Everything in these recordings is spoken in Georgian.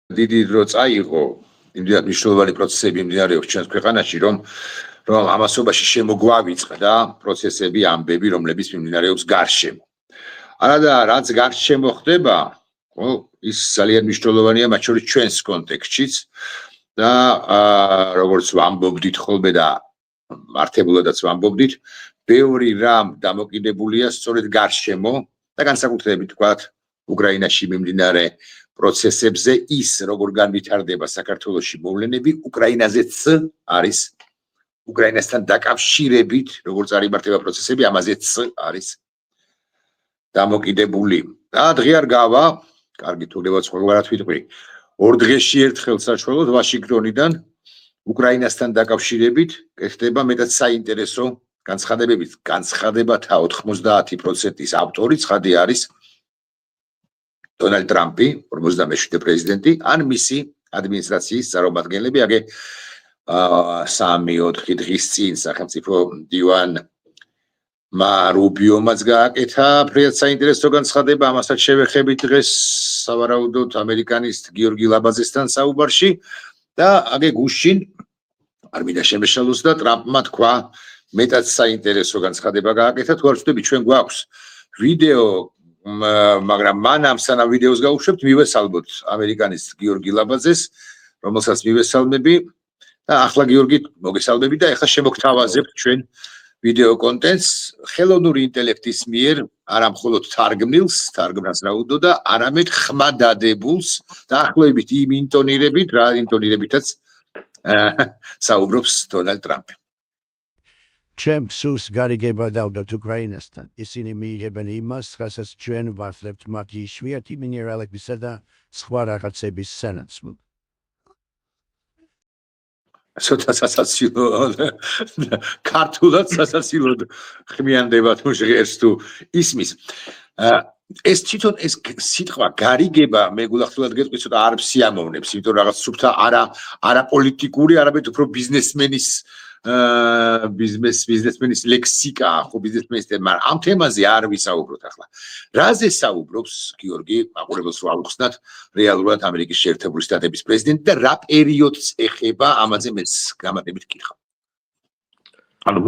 დიდი დრო წაიღო იმდენად მნიშვნელოვანი პროცესები მიმდინარეობს ჩვენს ქვეყანაში, რომ ამასობაში შემოგვავიწყდა პროცესები, ამბები, რომლებიც მიმდინარეობს გარშემო. არადა რაც გარშემო ხდება, ის ძალიან მნიშვნელოვანია მათ შორის ჩვენს კონტექსტშიც და როგორც ვამბობდით ხოლმე და მართებულადაც ვამბობდით, ბევრი რამ დამოკიდებულია სწორედ გარშემო და განსაკუთრებით ვთქვათ უკრაინაში მიმდინარე პროცესებზე ის როგორ განვითარდება საქართველოში მოვლენები უკრაინაზეც არის უკრაინასთან დაკავშირებით როგორ წარიმართება პროცესები ამაზეც არის დამოკიდებული და დღე არ გავა კარგი თუ გევა სხვაგვარად ვიტყვი ორ დღეში ერთხელ საშუალოდ ვაშინგტონიდან უკრაინასთან დაკავშირებით კეთდება მეტად საინტერესო განცხადებებით განცხადებათა 90%-ის ავტორი ცხადი არის Donald Trump-ი 47-ე პრეზიდენტი ან მისი ადმინისტრაციის წარმომადგენლები აგე 3-4 დღის წინ სახელმწიფო მდივან მარუბიომაც გააკეთა ფრედ საინტერესო განცხადება ამასაც შევეხებით დღეს სავარაუდოდ ამერიკანის გიორგი ლაბაზესთან საუბარში და აგე გუშინ არ მინდა შემეშალოს და ტრამპმა თქვა მეტად საინტერესო განცხადება გააკეთა თუ არ ვწდები ჩვენ გვაქვს ვიდეო მაგრამ მანამ სანამ ვიდეოს გავუშვებთ მივესალმოთ ამერიკანის გიორგი ლაბაზეს რომელსაც მივესალმები და ახლა გიორგი მოგესალმები და ეხლა შემოგთავაზებთ ჩვენ ვიდეო კონტენტს ხელოვნური ინტელექტის მიერ არა მხოლოდ თარგმნას რაუდო და არამედ ხმადადებულს დაახლოებით იმ ინტონირებით რა ინტონირებითაც საუბრობს დონალდ ტრამპი Чем сус გარიგება დავდოთ უკრაინასთან ისინი მიიღებენ იმას რასაც ჩვენ ვახლებთ მათ იშვიათი მინერალებისა და სხვა რაღაცების სანაცვლოდ ცოტა სასაცილო ქართულად სასაცილო ხმიანდება თუ ჟღერს თუ ისმის ეს თვითონ ეს სიტყვა გარიგება მე გულახდილად გეტყვი ცოტა არ სიამოვნებს იმიტომ რაღაც სუფთა არა პოლიტიკური არამედ უფრო ბიზნესმენის ბიზნესმენის ლექსიკა ხო ბიზნესმენის მაგრამ ამ თემაზე არ ვისაუბროთ ახლა რაზე საუბრობს გიორგი მაყურებელს ვავხსნათ რეალურად ამერიკის შეერთებული შტატების პრეზიდენტი და რა პერიოდს ეხება ამაზე მეც გამარტებით ვკითხავ ანუ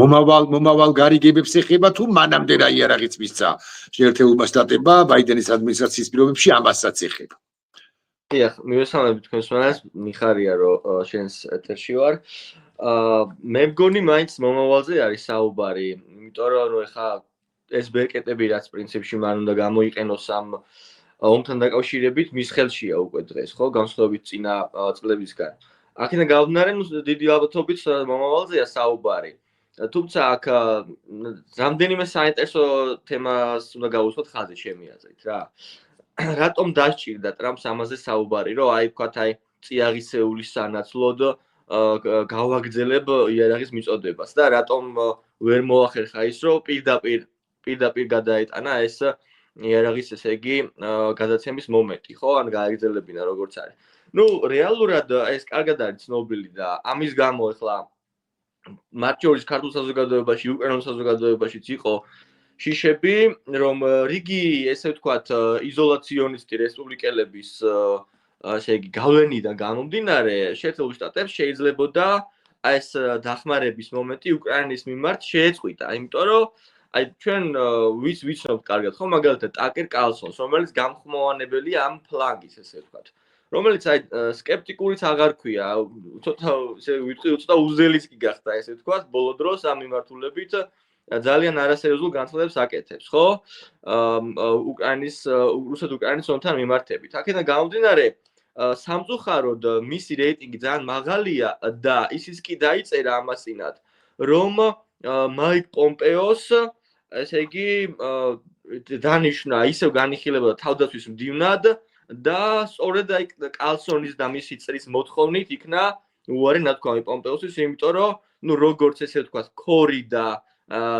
მომავალ გარიგებებს ეხება თუ მანამდე რა იარაღიც მისცა შეერთებულმა შტატებმა ბაიდენის ადმინისტრაციის პირობებში ამასაც ეხება დიახ მივესალმებით თქვენს მანას მიხარია რომ შენს ეთერში ვარ მე მგონი მაინც მომავალზე არის საუბარი იმიტომ რომ ანუ ეხა ეს ბერკეტები რაც პრინციპში მან უნდა გამოიყენოს ამ ომთან დაკავშირებით მის ხელშია უკვე დღეს ხო განსხვავებით წინა წლებისგან აქედან გამომდინარე დიდი ალბათობით მომავალზეა საუბარი თუმცა აქ რამდენიმე საინტერესო თემას უნდა გავუსვათ ხაზი ჩემი აზრით რა რატომ დასჭირდა ტრამპს ამაზე საუბარი რომ აი ვქოთ აი წიაღისეულის სანაცვლოდ გავაგრძელებ იარაღის მიწოდებას და რატომ ვერ მოახერხა ის რომ პირდაპირ გადაეტანა ეს იარაღის ესე იგი გადაცემის მომენტი ხო ან გააგრძელებინა როგორც არის ნუ რეალურად ეს კარგად არის ცნობილი და ამის გამო ახლა მათ შორის ქართულ საზოგადოებაში უკრაინულ საზოგადოებაშიც იყო შიშები რომ რიგი ესე ვთქვათ იზოლაციონისტი რესპუბლიკელების ესე იგი გავლენიდან გამომდინარე შეერთებულ შტატებს შეიძლებოდა ეს დახმარების მომენტი უკრაინის მიმართ შეეწყვიტა იმიტომ რომ აი ჩვენ ვიცნობთ კარგად ხო მაგალითად ტაკერ კალსონს რომელიც გამხმოვანებელია ამ ფლანგის ესე ვთქვათ რომელიც აი სკეპტიკურიც აღარ ქვია ცოტა ესე ვიტყვი ცოტა უზელიც კი გახდა ესე ვთქვათ ბოლო დროს ამ მიმართულებით ძალიან არასერიოზულ განცხადებს აკეთებს ხო უკრაინის რუსეთ-უკრაინის ომთან მიმართებით აქედან გამომდინარე სამწუხაროდ მისი რეიტინგი ძალიან მაღალია და ისიც კი დაიწერა ამასინად რომ მაიკ პომპეოს ესე იგი დანიშნა ისევ განიხილებოდა თავდაცვის მდივნად და სწორედ აი კალსონის და მისი წრის მოთხოვნით იქნა უარი ნათქვამი პომპეოსის იმიტომ რომ ნუ როგორც ესე ვთქვათ ქორი და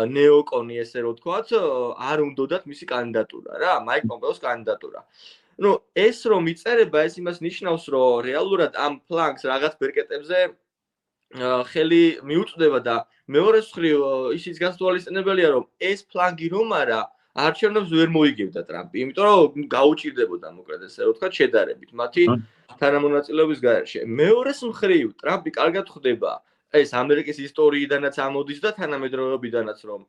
ნეოკონი ესე რომ ვთქვათ არ უნდათ მისი კანდიდატურა რა მაიკ პომპეოს კანდიდატურა ნუ ეს რომ იწერება ეს იმას ნიშნავს რომ რეალურად ამ ფლანგს რაღაც ბერკეტებზე ხელი მიუწვდება და მეორე მხრივ ისიც გასწვალისწინებელია რომ ეს ფლანგი რომ არა არჩევნებს ვერ მოიგებდა ტრამპი, იმიტომ რომ გაუჭირდებოდა მოკლედ ესე რომ ვთქვათ შედარებით მათი თანამონაწილეობის გარეშე. მეორეს მხრივ ტრამპი კარგად ხვდება ეს ამერიკის ისტორიიდანაც ამოდის და თანამედროვეობიდანაც რომ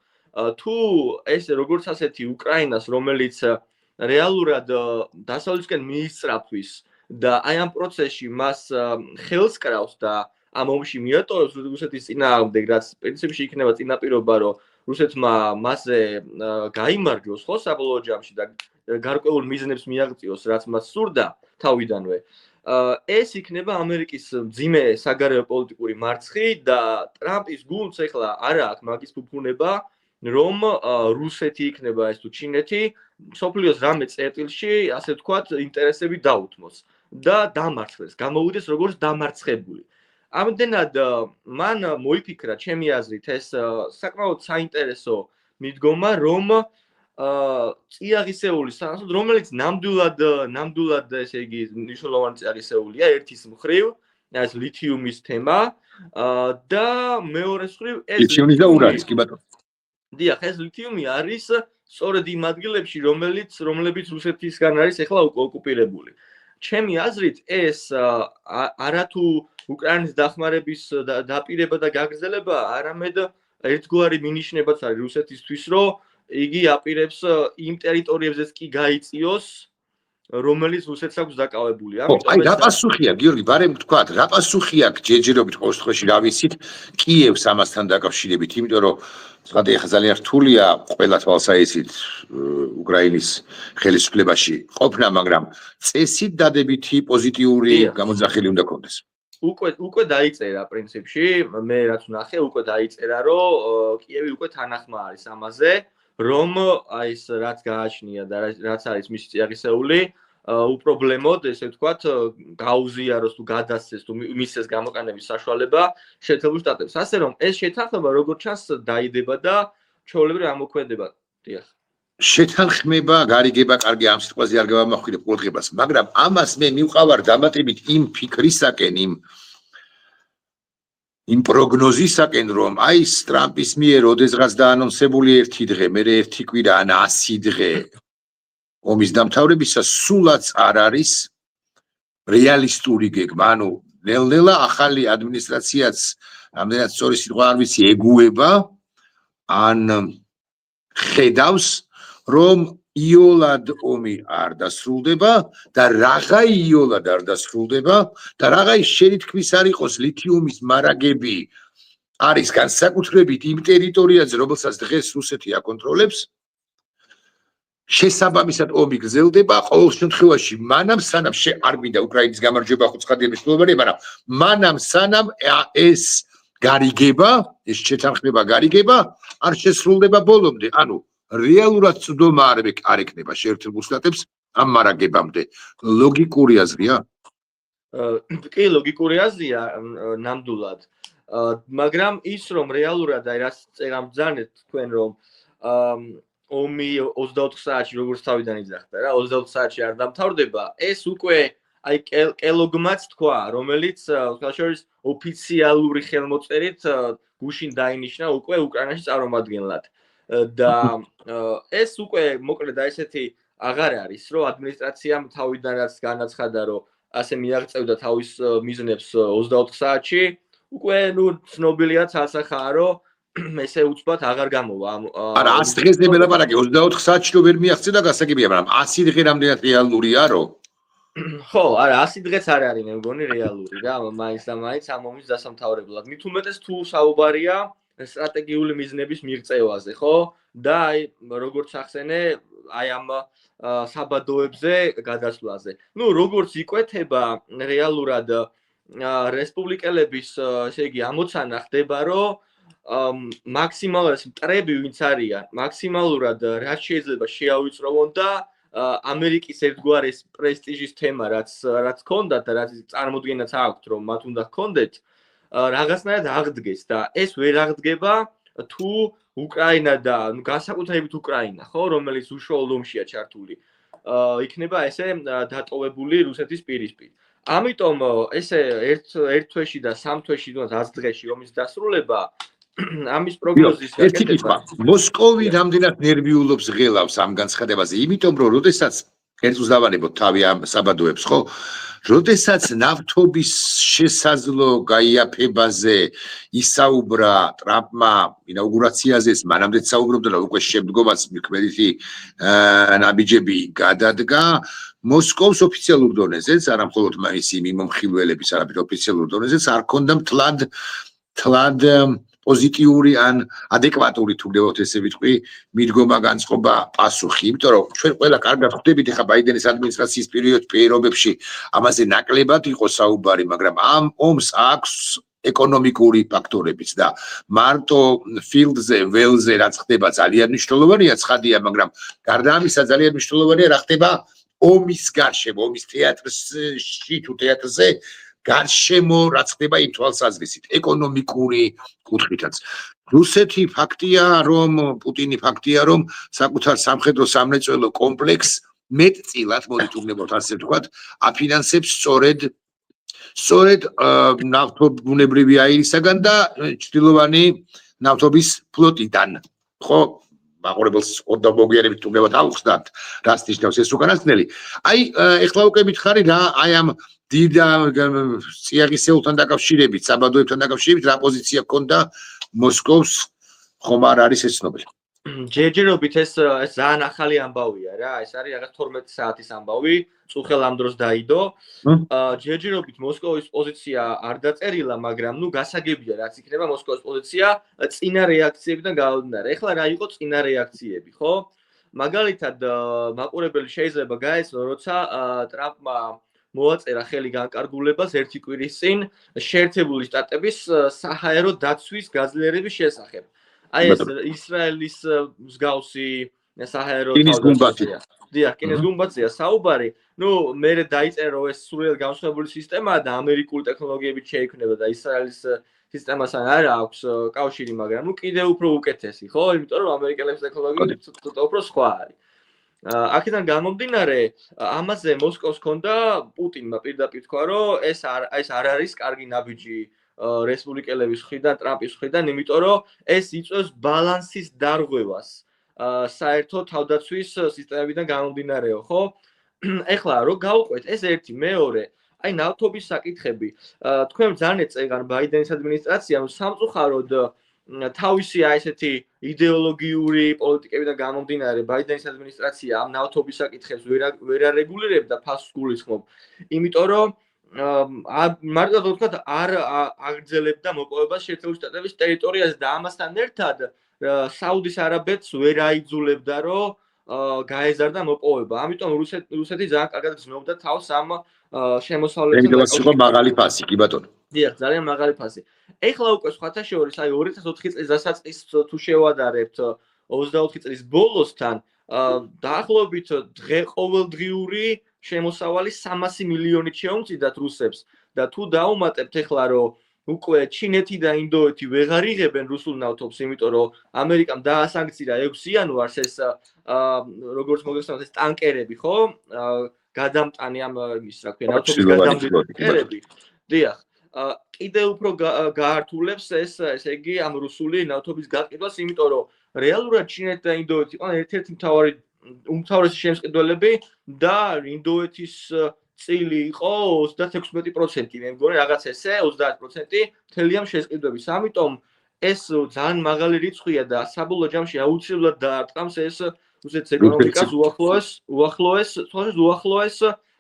თუ ეს როგორც ასეთი უკრაინას რომელიც რეალურად დასავლეთისკენ მიისწრაფვის და აი ამ პროცესში მას ხელს კრავს და ამ ომში მიატოვებს რუსეთის წინააღმდეგ, რაც პრინციპში იქნება წინაპირობა, რომ რუსეთმა მასზე გაიმარჯვოს ხო საბოლოო ჯამში და გარკვეულ მიზნებს მიაღწიოს, რაც მას სურდა თავიდანვე. ეს იქნება ამერიკის მძიმე საგარეო პოლიტიკური მარცხი და ტრამპის გულს ეხლა არა აქვს მაგის ფუფუნება, რომ რუსეთი იქნება ეს თუ ჩინეთი, სოფლიოს რამე წერტილში, ასე ვთქვათ, ინტერესები დაუთმოს და დამარცხდეს, გამოვიდეს როგორც დამარცხებული. ამდენად მან მოიფიქრა ჩემი აზრით ეს საკმაოდ საინტერესო მიდგომა, რომ წიაღისეული სანაცვლოდ, რომელიც ნამდვილად ესე იგი მნიშვნელოვანი წიაღისეულია ერთის მხრივ, ეს ლითიუმის თემა და მეორეს მხრივ ეს ლითიუმი და ურანის, კი ბატონო. დიახ, ეს ლითიუმი არის სწორედ იმ ადგილებში, რომლებიც რუსეთისგან არის ახლა ოკუპირებული. ჩემი აზრით, ეს არათუ უკრაინის დახმარების დაპირება და გაგრძელება, არამედ ერთგვარი მინიშნებაც არის რუსეთისთვის, რომ იგი აპირებს იმ ტერიტორიებზეც კი გაიწიოს, რომელიც რუსეთს აქვს დაკავებული. აი, რა პასუხია, გიორგი, ბარემ ვთქვათ, რა პასუხია ჯერჯერობით ყოველ შემთხვევაში რა ვიცით კიევს ამასთან დაკავშირებით, იმიტომ რომ ვთქვათ, ეხლა ძალიან რთულია ყველა თვალსაჩინოდ უკრაინის ხელისუფლებაში ყოფნა, მაგრამ წესით დადებითი პოზიტიური გამოძახილი უნდა ქონდეს. უკვე დაიწერა პრინციპში, მე რაც ვნახე, უკვე დაიწერა, რომ კიევი უკვე თანახმა არის ამაზე, რომ აი ეს რაც გააჩნია და რაც არის მისი წიაღისეული, უპრობლემოდ, ესე ვთქვათ, გაუზიაროს თუ გადასცეს თუ მისცეს გამოყენების საშუალება შეერთებულ შტატებს. ასე რომ ეს შეთანხმება როგორც ჩანს დაიდება და ჩვეულებრივ ამოქმედება. დიახ. შეთანხმება, გარიგება, კარგი ამ სიტყვაზე არ გავამახვილებ ყურადღებას, მაგრამ ამას მე მივყავარ დამატებით იმ ფიქრისაკენ, იმ პროგნოზისაკენ, რომ აი ტრამპის მიერ ოდესღაც დაანონსებული ერთი დღე, მერე ერთი კვირა ან 100 დღე ომის დამთავრებისას სულაც არ არის რეალისტური გეგმა. ანუ ნელ-ნელა ახალი ადმინისტრაციაც ამდენად სწორი სიტყვა არ ვიცი ეგუება ან ხედავს რომ იოლად ომი არ დასრულდება და რაღა იოლად არ დასრულდება და რაღა შენითქმის არ იყოს ლითიუმის მარაგები არის განსაკუთრებით იმ ტერიტორიაზე, რომელსაც დღეს რუსეთი აკონტროლებს. შესაბამისად ომი გრძელდება, ყოველ შემთხვევაში მანამ სანამ არ მინდა უკრაინის გამარჯვება ხო ცხადია მნიშვნელოვანია, მაგრამ მანამ სანამ ეს გარიგება, ეს შეთანხმება გარიგება არ შესრულდება ბოლომდე. ანუ რეალურად წვდომა არ ეკნება შეერთებულ შტატებს ამ მარაგებამდე. ლოგიკური აზრია? კი, ლოგიკური აზრია ნამდვილად. მაგრამ ის რომ რეალურად აი რაც წერამ ბრძანეთ თქვენ რომ ომი 24 საათში როგორც თავიდან იძახდა რა 24 საათში არ დამთავრდება, ეს უკვე აი კელოგმაც თქვა, რომელიც ხალხშორის ოფიციალური ხელმოწერით გუშინ დაინიშნა უკვე უკრაინაში წარმომადგენლად. და ეს უკვე მოკლედ აი ესეთი აღარ არის, რომ ადმინისტრაციამ თავიდან რაც განაცხადა, რომ ასე მიაღწევდა თავის მიზნებს 24 საათში, უკვე ნუ ცნობილია ცალსახაა, რომ ესე უცბად აღარ გამოვა. არა 100 დღეზე მელაპარაკე 24 საათში რომ ვერ მიაღწევდა გასაგებია, მაგრამ 100 დღე რამდენად რეალურია, რომ ხო, არა 100 დღეც არ არის მე მგონი რეალური რა, მაინც და მაინც ამ ომის დასამთავრებლად. მით უმეტეს თუ საუბარია სტრატეგიული მიზნების მიღწევაზე, ხო? და აი როგორც ახსენე, აი ამ საბადოებზე გადასვლაზე. ნუ როგორც იკვეთება რეალურად რესპუბლიკელების, ესე იგი, ამოცანა ხდება, რომ მაქსიმალურად მტრები ვინც არიან, მაქსიმალურად რაც შეიძლება შეავიწროვონ და ამერიკის ერთგვარი პრესტიჟის თემა, რაც ჰქონდათ და რაც წარმოდგენაც აქვთ, რომ მათ უნდა ჰქონდეთ, რაღაცნაირად აღდგეს და ეს ვერ აღდგება თუ უკრაინა და განსაკუთრებით უკრაინა, ხო, რომელიც უშუალოდ ომშია ჩართული, იქნება ესე დატოვებული რუსეთის პირისპირ. ამიტომ ესე ერთ თვეში და 3 თვეში, თუნდაც 100 დღეში ომის დასრულება ამის პროგნოზის ერთი გაკეთება. კითხვა. მოსკოვი რამდენად ნერვიულობს ღელავს ამ განცხადებაზე, იმიტომ რომ როდესაც ერთ წუთს დავანებოთ თავი ამ საბადოებს, ხო? როდესაც ნავთობის შესაძლო გაიაფებაზე ისაუბრა ტრამპმა ინაუგურაციაზეც, მანამდე საუბრობდა და უკვე შემდგომაც მიქმედითი ნაბიჯები გადადგა, მოსკოვს ოფიციალურ დონეზეც, არა მხოლოდ მისი მიმომხილველების, არამედ ოფიციალურ დონეზეც არ ქონდა თლად პოზიტიური ან ადეკვატური თუ გდებოთ ესე ვიტყვი მიდგომა განწყობა პასუხი, იმიტომ რომ ჩვენ ყველა კარგად ხვდებით ახლა ბაიდენის ადმინისტრაციის პირობებში ამაზე ნაკლებად იყო საუბარი, მაგრამ ამ ომს აქვს ეკონომიკური ფაქტორებიც და მარტო ფილდზე, ველზე რაც ხდება ძალიან მნიშვნელოვანია, ცხადია, მაგრამ გარდა ამისა ძალიან მნიშვნელოვანია რა ხდება ომის გარშემო, ომის თეატრში თუ თეატრზე გარშემო რაც ხდება იმ თვალსაზრისით, ეკონომიკური კუთხითაც. რუსეთი ფაქტია, რომ პუტინი ფაქტია, რომ საკუთარ სამხედრო სამრეწველო კომპლექსს მეტწილად, მოდით უგნებოთ ასე ვთქვათ, აფინანსებს სწორედ ნავთობუნებრივი აირისაგან და ჩრდილოვანი ნავთობის ფლოტიდან. ხო, მაყურებელს მოგვიანებით თუ გნებოთ აუხსნათ, რას ნიშნავს ეს უკანასკნელი. აი, ეხლა უკვე მითხარი რა, აი ამ დიდ წიაღისეულთან დაკავშირებით, საბადოებთან დაკავშირებით რა პოზიცია ჰქონდა მოსკოვს, ხომ არ არის ეს ცნობილი. ჯერჯერობით ეს ძალიან ახალი ამბავია რა, ეს არის რაღაც 12 საათის ამბავი, წუხელ ამ დროს დაიდო. ჯერჯერობით მოსკოვის პოზიცია არ დაწერილა, მაგრამ ნუ გასაგებია რაც იქნება მოსკოვის პოზიცია წინა რეაქციებიდან გამომდინარე. ეხლა რა იყო წინა რეაქციები, ხო? მაგალითად, მაყურებელი შეიძლება გაეცნო, როცა ტრამპმა მოაწერა ხელი განკარგულებას ერთი კვირის წინ შეერთებული შტატების საჰაერო დაცვის გაძლიერების შესახებ. აი ეს ისრაელის მსგავსი საჰაერო თავდაცვია. დიახ, კინეს გუმბათზეა საუბარი. ნუ მერე დაიწერა რომ ეს სრულიად განსხვავებული სისტემაა და ამერიკული ტექნოლოგიებით შეიქმნება და ისრაელის სისტემასთან არ აქვს კავშირი, მაგრამ ნუ კიდევ უფრო უკეთესი, ხო? იმიტომ რომ ამერიკელების ტექნოლოგია ცოტა უფრო სხვა არის. აქედან გამომდინარე, ამაზე მოსკოვს ჰქონდა პუტინმა პირდაპირ თქვა, რომ ეს არ არის კარგი ნაბიჯი რესპუბლიკელების მხრიდან, ტრამპის მხრიდან, იმიტომ რომ ეს იწვევს ბალანსის დარღვევას საერთო თავდაცვის სისტემებიდან გამომდინარეო, ხო? ეხლა რო გავუყვეთ ეს ერთი, მეორე, აი ნავთობის საკითხები. თქვენ ძალიან ეწეგან ბაიდენის ადმინისტრაციამ სამწუხაროდ თავისი აი ესეთი იდეოლოგიური პოლიტიკებიდან გამომდინარე ბაიდენის ადმინისტრაცია ამ ნავთობის საკითხებს ვერ არეგულირებდა ფასს გულისხმობ. იმიტომ რომ მარტო ვთქვათ არ აგრძელებდა მოპოვებას შეერთებული შტატების ტერიტორიაზე და ამასთან ერთად საუდის არაბეთს ვერ აიძულებდა რომ გაეზარდა მოპოვება. ამიტომ რუსეთი ძალიან კარგად გრძნობდა თავს ამ შემოსავლებთან. ეგრევე იყო მაღალი ფასი, კი ბატონო. დიახ, ძალიან მაღალი ფასი. ეხლა უკვე სხვათა შორის, აი 2004 წლის დასაწყისს თუ შევადარებთ 24 წლის ბოლოსთან, დაახლოებით ყოველდღიური შემოსავალი 300 მილიონით შეუმწიდათ რუსებს და თუ დაუმატებთ ეხლა რომ უკვე ჩინეთი და ინდოეთი ვეღარ იღებენ რუსულ ნავთობს, იმიტომ რომ ამერიკამ დაასანქცია 6 იანვარს ეს როგორც მოგესალმებით ეს ტანკერები, ხო? გადამტანი ამ ის რა ქვია, ნავთობის გადამტანკერები. დიახ. კიდევ უფრო გაართულებს ესე იგი ამ რუსული ნავთობის გაყიდვას, იმიტომ რომ რეალურად ჩინეთი და ინდოეთი იყვნენ ერთ-ერთი უმთავრესი შემსყიდველები და ინდოეთის წილი იყო 36%, მე მგონი რაღაც ესე 30% მთელი ამ შესყიდვების. ამიტომ ეს ძალიან მაღალი რიცხვია და საბოლოო ჯამში აუცილებლად დაარტყამს ეს რუსეთის ეკონომიკას უახლოეს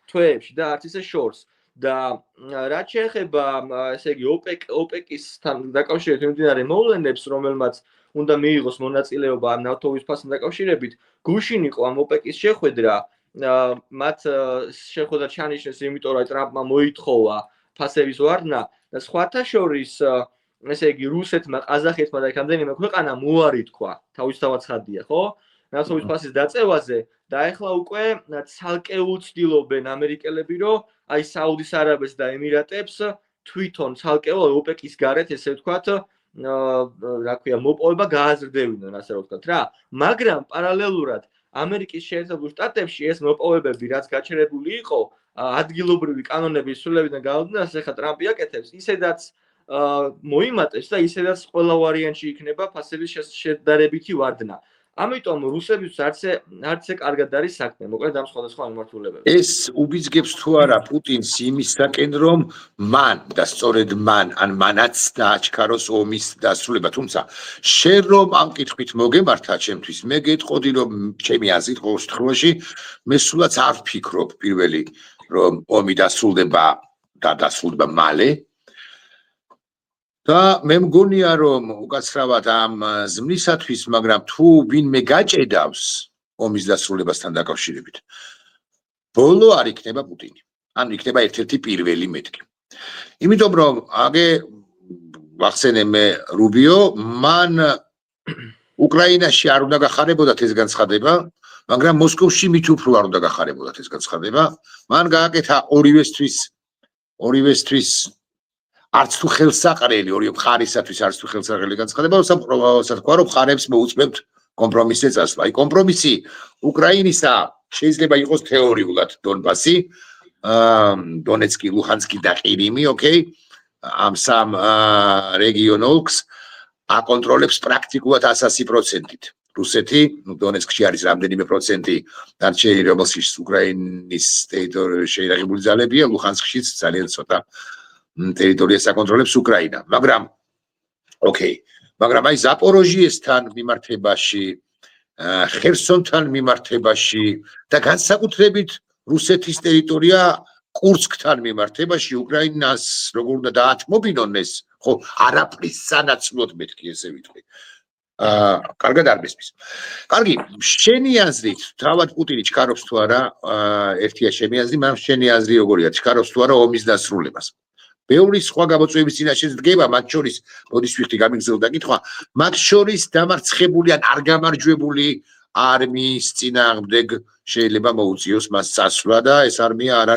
თვეებში და არც ისე შორს. და რაც შეეხება ესე იგი ოპეკისთან დაკავშირებით მიმდინარე მოვლენებს, რომელმაც უნდა მიიღოს მონაწილეობა ამ ნავთობის ფასთან დაკავშირებით, გუშინ იყო ამ ოპეკის შეხვედრა, მათ შეხვედრა ჩანიშნეს, იმიტომ რომ ტრამპმა მოითხოვა ფასების ვარდნა და სხვათა შორის ესე იგი რუსეთმა, ყაზახეთმა და რამდენიმე ქვეყანამ უარი თქვა, თავისთავად ცხადია, ხო? ნავთობის ფასის დაწევაზე და ეხლა უკვე ცალკე უცდილობენ ამერიკელები, რომ აი საუდის არაბეთს და ემირატებს თვითონ ცალკეულ ოპეკის გარეთ, ესე ვთქვათ, რა ქვია, მოპოვება გააზრდებინონ, ასე ვთქვათ რა. მაგრამ პარალელურად ამერიკის შეერთებულ შტატებში ეს მოპოვებები, რაც გაჩერებული იყო, ადგილობრივი კანონების სრულებიდან გამომდინარე, ეხლა ტრამპი აკეთებს, ისედაც მოიმატებს და ისედაც ყველა ვარიანტში იქნება ფასების შედარებითი ვარდნა. ამიტომ რუსებისთვის არც კარგად არის საქმე, მოკლედ ამ სხვადასხვა მიმართულებებში. ეს უბიძგებს თუ არა პუტინს იმისაკენ, რომ მან და სწორედ მან, ან მანაც დააჩქაროს ომის დასრულება. თუმცა, შენ რომ ამ კითხვით მოგემართა ჩემთვის, მე გეტყოდი, რომ ჩემი აზრით ყოველ შემთხვევაში, მე სულაც არ ვფიქრობ პირველი, რომ ომი დასრულდება და დასრულდება მალე. და მე მგონია, რომ უკაცრავად ამ ზმნისათვის, მაგრამ თუ ვინმე გაჭედავს ომის დასრულებასთან დაკავშირებით, ბოლო არ იქნება პუტინი. ან იქნება ერთ-ერთი პირველი მეთქი. იმიტომ რომ აგე ვახსენე მე რუბიო, მან უკრაინაში არ უნდა გახარებოდათ ეს განცხადება, მაგრამ მოსკოვში მით უფრო არ უნდა გახარებოდათ ეს განცხადება. მან გააკეთა ორივესთვის არც თუ ხელსაყრელი, ორივე მხარისათვის არც თუ ხელსაყრელი განცხადება, როცა თქვა, რომ მხარებს მოუწმებთ კომპრომისზე წასვლა. აი კომპრომისი უკრაინისა შეიძლება იყოს თეორიულად დონბასი, დონეცკი, ლუჰანსკი და ყირიმი, ოკეი, ამ სამ რეგიონ ოლქს აკონტროლებს პრაქტიკულად 100%-ით. რუსეთი, დონეცკში არის რამდენიმე პროცენტი დარჩენილი, რომელშიც უკრაინის ტერიტორია შეიარაღებული ძალებია, ლუჰანსკშიც ძალიან ცოტა ტერიტორიას აკონტროლებს უკრაინა. მაგრამ აი ზაპოროჟიესთან მიმართებაში, ხერსონთან მიმართებაში და განსაკუთრებით რუსეთის ტერიტორია კურსკთან მიმართებაში უკრაინას როგორ უნდა დაათმობინონ ეს, ხო, არაფრის სანაცვლოდ მეთქი ესე ვიტყვი. კარგად არ მესმის. კარგი, შენი აზრით, თავად პუტინი ჩქარობს თუ არა, ერთია ჩემი აზრი, მაგრამ შენი აზრი როგორია, ჩქარობს თუ არა ომის დასრულებას? ბევრი სხვა გამოწვევების წინაშე დგება, მათ შორის, მოდის ვიხდი გამიგზელდა კითხვა, მათ შორის დამარცხებული ან არ გამარჯვებული არმიის წინააღმდეგ შეიძლება მოუწიოს მას წასვლა და ეს არმია არ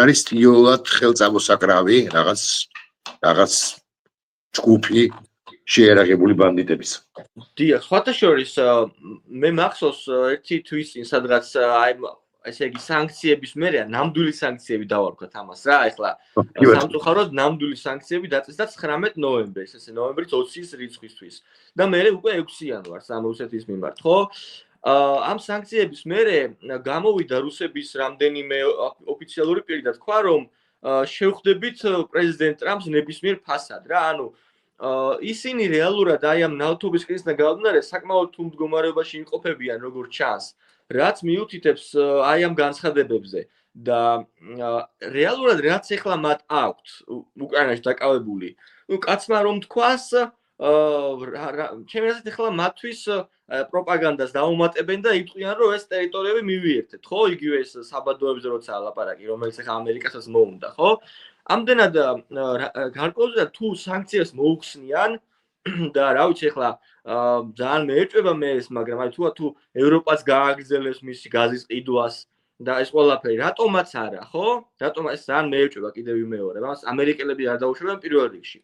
არის თიოლად ხელწამოსაკრავი, რაღაც ჯგუფი შეიარაღებული ბანდიტების. დიახ, სხვათა შორის მე მახსოვს ერთი თვისი, სადღაც ესე იგი სანქციების მერე ნამდვილი სანქციები დავარქვათ ამას რა, ეხლა სამწუხაროდ ნამდვილი სანქციები დაწესდა 19 ნოემბერს, ესე ნოემბრის 20-ის რიცხვისთვის და მერე უკვე 6 იანვარს ამ რუსეთის მიმართ, ხო? ამ სანქციების მერე გამოვიდა რუსების რამდენიმე ოფიციალური პირი და თქვა, რომ შევხვდებით პრეზიდენტ ტრამპს ნებისმიერ ფასად რა, ანუ ისინი რეალურად აი ამ ნავთობის კრიზისთან გამომდინარე საკმაოდ თუ მდგომარეობაში იმყოფებიან როგორც ჩანს, რაც მიუთითებს აი ამ განცხადებებზე და რეალურად რაც ეხლა მათ აქვთ უკრაინაში დაკავებული, ნუ კაცმა რომ თქვას, ჩემი აზრით ეხლა მათთვის პროპაგანდას დაუმატებენ და იტყვიან, რომ ეს ტერიტორიები მივიერთეთ, ხო? იგივე ეს საბადოებზე როცა ლაპარაკი, რომელიც ეხლა ამერიკასაც მოუნდა, ხო? ამდენად გარკვეულწილად თუ სანქციებს მოუხსნიან და რა ვიცი ეხლა ძალიან მეეჭვება მე ეს, მაგრამ აი თუ ევროპას გააგრძელებს მისი გაზის ყიდვას და ეს ყველაფერი, რატომაც არა, ხო? რატომ ეს ძალიან მეეჭვება კიდევ ვიმეორებ, ამას ამერიკელები არ დაუშვებენ პირველ რიგში.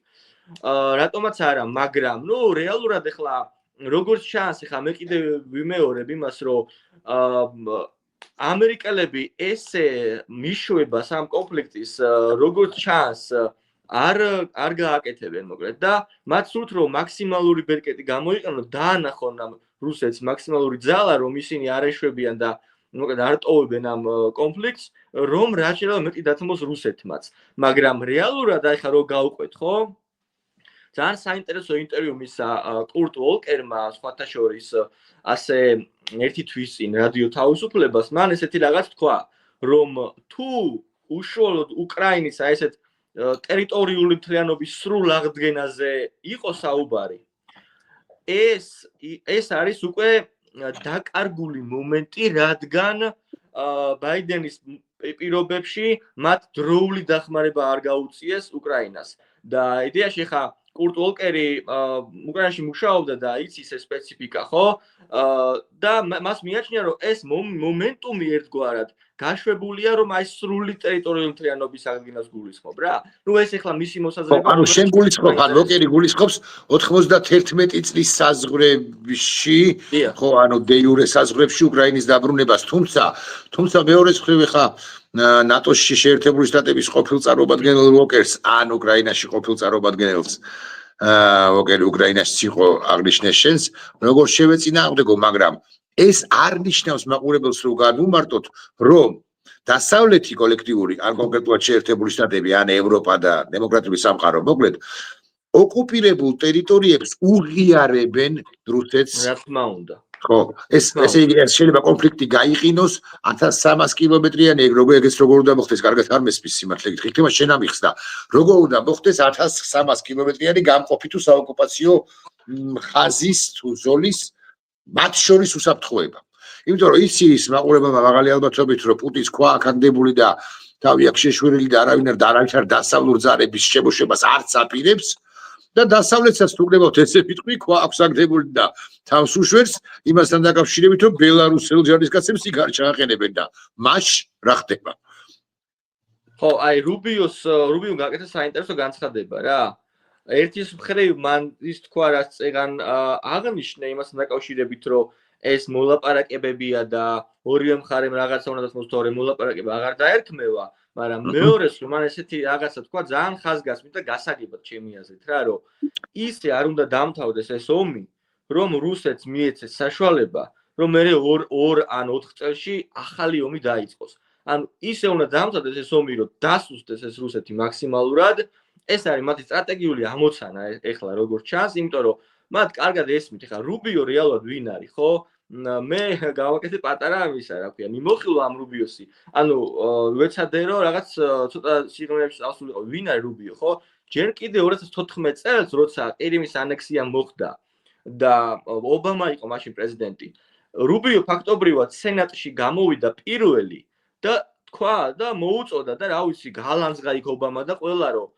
რატომაც არა, მაგრამ ნუ რეალურად ეხლა როგორც ჩანს, ეხლა მე კიდევ ვიმეორებ იმას, რომ ამერიკელები ესე მიშვებას ამ კონფლიქტის როგორც ჩანს არ გააკეთებენ მოკლედ და მათ სურთ რომ მაქსიმალური ბერკეტი გამოიყენონ დაანახონ ამ რუსეთს მაქსიმალური ძალა რომ ისინი არ ეშვებიან და მოკლედ არ ტოვებენ ამ კონფლიქტს რომ რაც შეიძლება მეტი დათმოს რუსეთმაც მაგრამ რეალურად აი ხა რო გაუყვეთ ხო ძალიან საინტერესო ინტერვიუ მისცა კურტ ვოლკერმა სხვათა შორის ასე ერთი თვის წინ რადიო თავისუფლებას მან ესეთი რაღაც თქვა რომ თუ უშუალოდ უკრაინის აი ესეთ ტერიტორიული მთლიანობის სრულ აღდგენაზე იყო საუბარი ეს არის უკვე დაკარგული მომენტი რადგან ბაიდენის პირობებში მათ დროული დახმარება არ გაუწიეს უკრაინას და იდეაში ხა კურტ ვოლკერი უკრაინაში მუშაობდა და იცის ეს სპეციფიკა ხო და მას მიაჩნია რომ ეს მომენტუმი ერთგვარად გაშვებულია რომ აი სრული ტერიტორიული მთლიანობის აღდგენას გულისხმობ რა. ნუ ეს ახლა მისი მოსაზრება. ანუ შენ გულისხმობ, ან ლოკერი გულისხმობს 91 წლის საზღვრებში, ხო, ანუ დე იურე საზღვრებში უკრაინის დაბრუნებას, თუმცა მეორე მხრივ ხა ნატოში შეერთებული შტატების ყოფილ წარმომადგენელ ლოკერს ან უკრაინაში ყოფილ წარმომადგენელს ლოკერი უკრაინაში იყო აღნიშნეს შენს, როგორ შევეწინააღმდეგო, მაგრამ ეს არ ნიშნავს მაყურებელს რომ განვუმარტოთ, რომ დასავლეთი კოლექტიური, ან კონკრეტულად შეერთებული შტატები, ან ევროპა და დემოკრატიული სამყარო, მოკლედ, ოკუპირებულ ტერიტორიებს უღიარებენ რუსეთს. რა თქმა უნდა. ხო, ესე იგი შეიძლება კონფლიქტი გაიყინოს 1300 კილომეტრიანი, ეგრეს როგორ უნდა მოხდეს, კარგად არ მესმის სიმართლე გითხრით, იმას შენ ამიხსნა. როგორ უნდა მოხდეს 1300 კილომეტრიანი გამყოფი თუ საოკუპაციო ხაზის თუ ზოლის მათ შორის უსაფრთხოება. იმიტომ რომ იცის მაყურებელმა მაღალი ალბათობით რომ პუტინს ქვა აქამდებული და თავი აქვს შეშვერილი და არავინ არ დასავლურ ძალების შემოშებას არც აპირებს და დასავლეთსაც თუ გნებავთ ესე ვიტყვი ქვა აქვს აგდებული და თავს უშვერს იმასთან დაკავშირებით რომ ბელარუსელ ჯარისკაცებს იქ არ ჩააყენებენ და მას რა ხდება? ხო, აი რუბიომ გაკეთა საინტერესო განცხადება რა. ერთის მხრივ მან ის თქვა რაც წეგან აღნიშნე იმასთან დაკავშირებით რომ ეს მოლაპარაკებებია და ორივე მხარემ რაღაცა უნდა მოსთხოვე მოლაპარაკება აღარ დაერქმევა, მაგრამ მეორეს რომ მან ესეთი რაღაცა თქვა ძალიან ხაზგასმით და გასაგებად ჩემი აზრით რა, რომ ისე არ უნდა დამთავრდეს ეს ომი, რომ რუსეთს მიეცეს საშუალება, რომ მე 2 ან 4 წელში ახალი ომი დაიწყოს. ანუ ისე უნდა დამთავრდეს ეს ომი, რომ დასუსტდეს ეს რუსეთი მაქსიმალურად. ეს არის მათი სტრატეგიული ამოცანა ეხლა როგორც ჩანს, იმიტომ რომ მათ კარგად ესმით, ხა რუბიო რეალურად ვინ არის, ხო? მე გავაკეთე პატარა ამისა, რა ქვია, მიმოხილვა ამ რუბიოსი. ანუ ვეცადე რომ რაღაც ცოტა სიღრმეებში წავსულიყო, ვინ არის რუბიო, ხო? ჯერ კიდე 2014 წელს, როცა ყირიმის ანექსია მოხდა და ობამა იყო მაშინ პრეზიდენტი, რუბიო ფაქტობრივად სენატში გამოვიდა პირველი და თქვა და მოუწოდა და რა ვიცი, გალანძღა იქ ობამა და ყველა რომ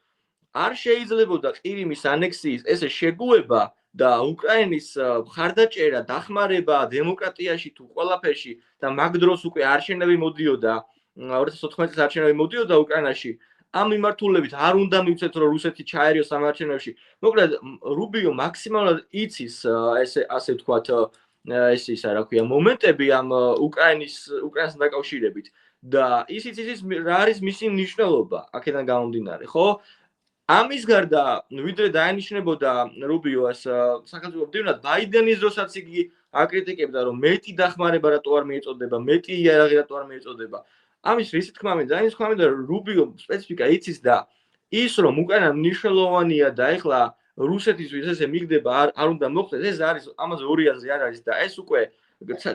არ შეიძლებოდა ყირიმის ანექსიის ესე შეგუება და უკრაინის მხარდაჭერა, დახმარება დემოკრატიაში თუ ყველაფერში და მაგ დროს უკვე არჩევნები მოდიოდა 2014 წელს არჩევნები მოდიოდა უკრაინაში. ამ მიმართულებით არ უნდა მივცეთ რომ რუსეთი ჩაერიოს ამ არჩევნებში. მოკლედ რუბიო მაქსიმალურად იცის ასე ვთქვათ ეს ისა რა ქვია მომენტები ამ უკრაინასთან დაკავშირებით და ისიც იცის რა არის მისი მნიშვნელობა აქედან გამომდინარე, ხო? ამის გარდა ვიდრე დაენიშნებოდა რუბიოს სახელმწიფო მდივნად ბაიდენის დროსაც იგი აკრიტიკებდა რომ მეტი დახმარება რატო არ მიეწოდება, მეტი იარაღი რატო არ მიეწოდება. ამის რისი თქმა მინდა, ამის თქმა მინდა რუბიო სპეციფიკა იცის და ის რომ უკრაინა მნიშვნელოვანია და ეხლა რუსეთისთვის ესე მიგდება არ უნდა მოხდეს, ეს არის ამაზე ორი აზრი არ არის და ეს უკვე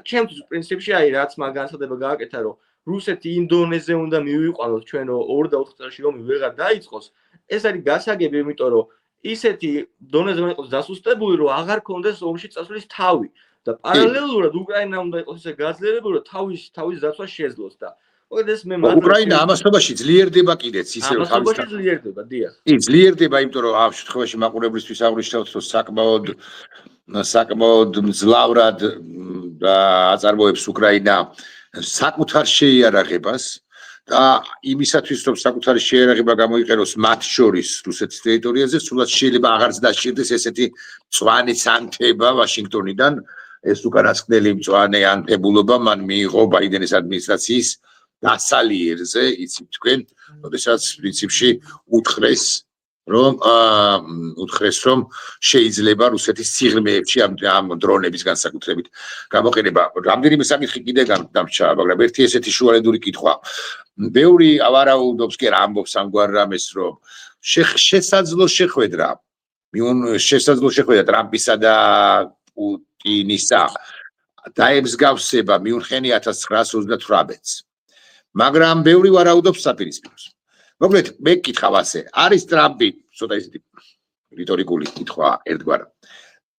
ჩემთვის პრინციპში აი რაც მაგ განცხადება გააკეთა რომ რუსეთი ინდონეზე უნდა მივიყვანოთ ჩვენ 2 და 4 წელში ომი ვეღარ დაიწყოს. ეს არის გასაგები, იმიტომ რომ ისეთი დონეზე უნდა იყოს დასუსტებული, რომ აღარ კონდეს ომში წასვლის თავი და პარალელურად უკრაინა უნდა იყოს ისე გაძლიერებული, რომ თავის დაცვა შეძლოს და მოკლედ ეს მე უკრაინა ამასობაში ძლიერდება კიდეც ისე რომ ამასობაში ძლიერდება, დიახ. ძლიერდება, იმიტომ რომ ამ შემთხვევაში მაყურებლისთვის აღნიშნავთ, რომ საკმაოდ მძლავრად აწარმოებს უკრაინა საკუთარ შეიარაღებას და იმისათვის რომ საკუთარი შეიარაღება გამოიყენოს მათ შორის რუსეთის ტერიტორიაზე, სულაც შეიძლება აღარც დაჭირდეს ესეთი მწვანე სანქციება ვაშინგტონიდან. ეს უკანასკნელი მწვანე ანთებულობა მან მიიღო ბაიდენის ადმინისტრაციის დასალიერზე, იცით თქვენ, როდესაც პრინციპში უთხრეს რომ შეიძლება რუსეთის სიღრმეებში ამ დრონების განსაკუთრებით გამოყენება. რამდენიმე საკითხი კიდე დამრჩა, მაგრამ ერთი ესეთი შუალედური კითხვა. ბევრი ავარაუდობს კი არ ამბობს ამგვარ რამეს, რომ შესაძლო შეხვედრა ტრამპისა და პუტინისა დაემსგავსება მიუნხენი 1928-ს. მაგრამ ბევრი ვარაუდობს საპირისპიროს. მოკლედ, მე გკითხავ ასე, არის ტრამპი, ცოტა ისეთი რიტორიკული კითხვა ერთგვარად.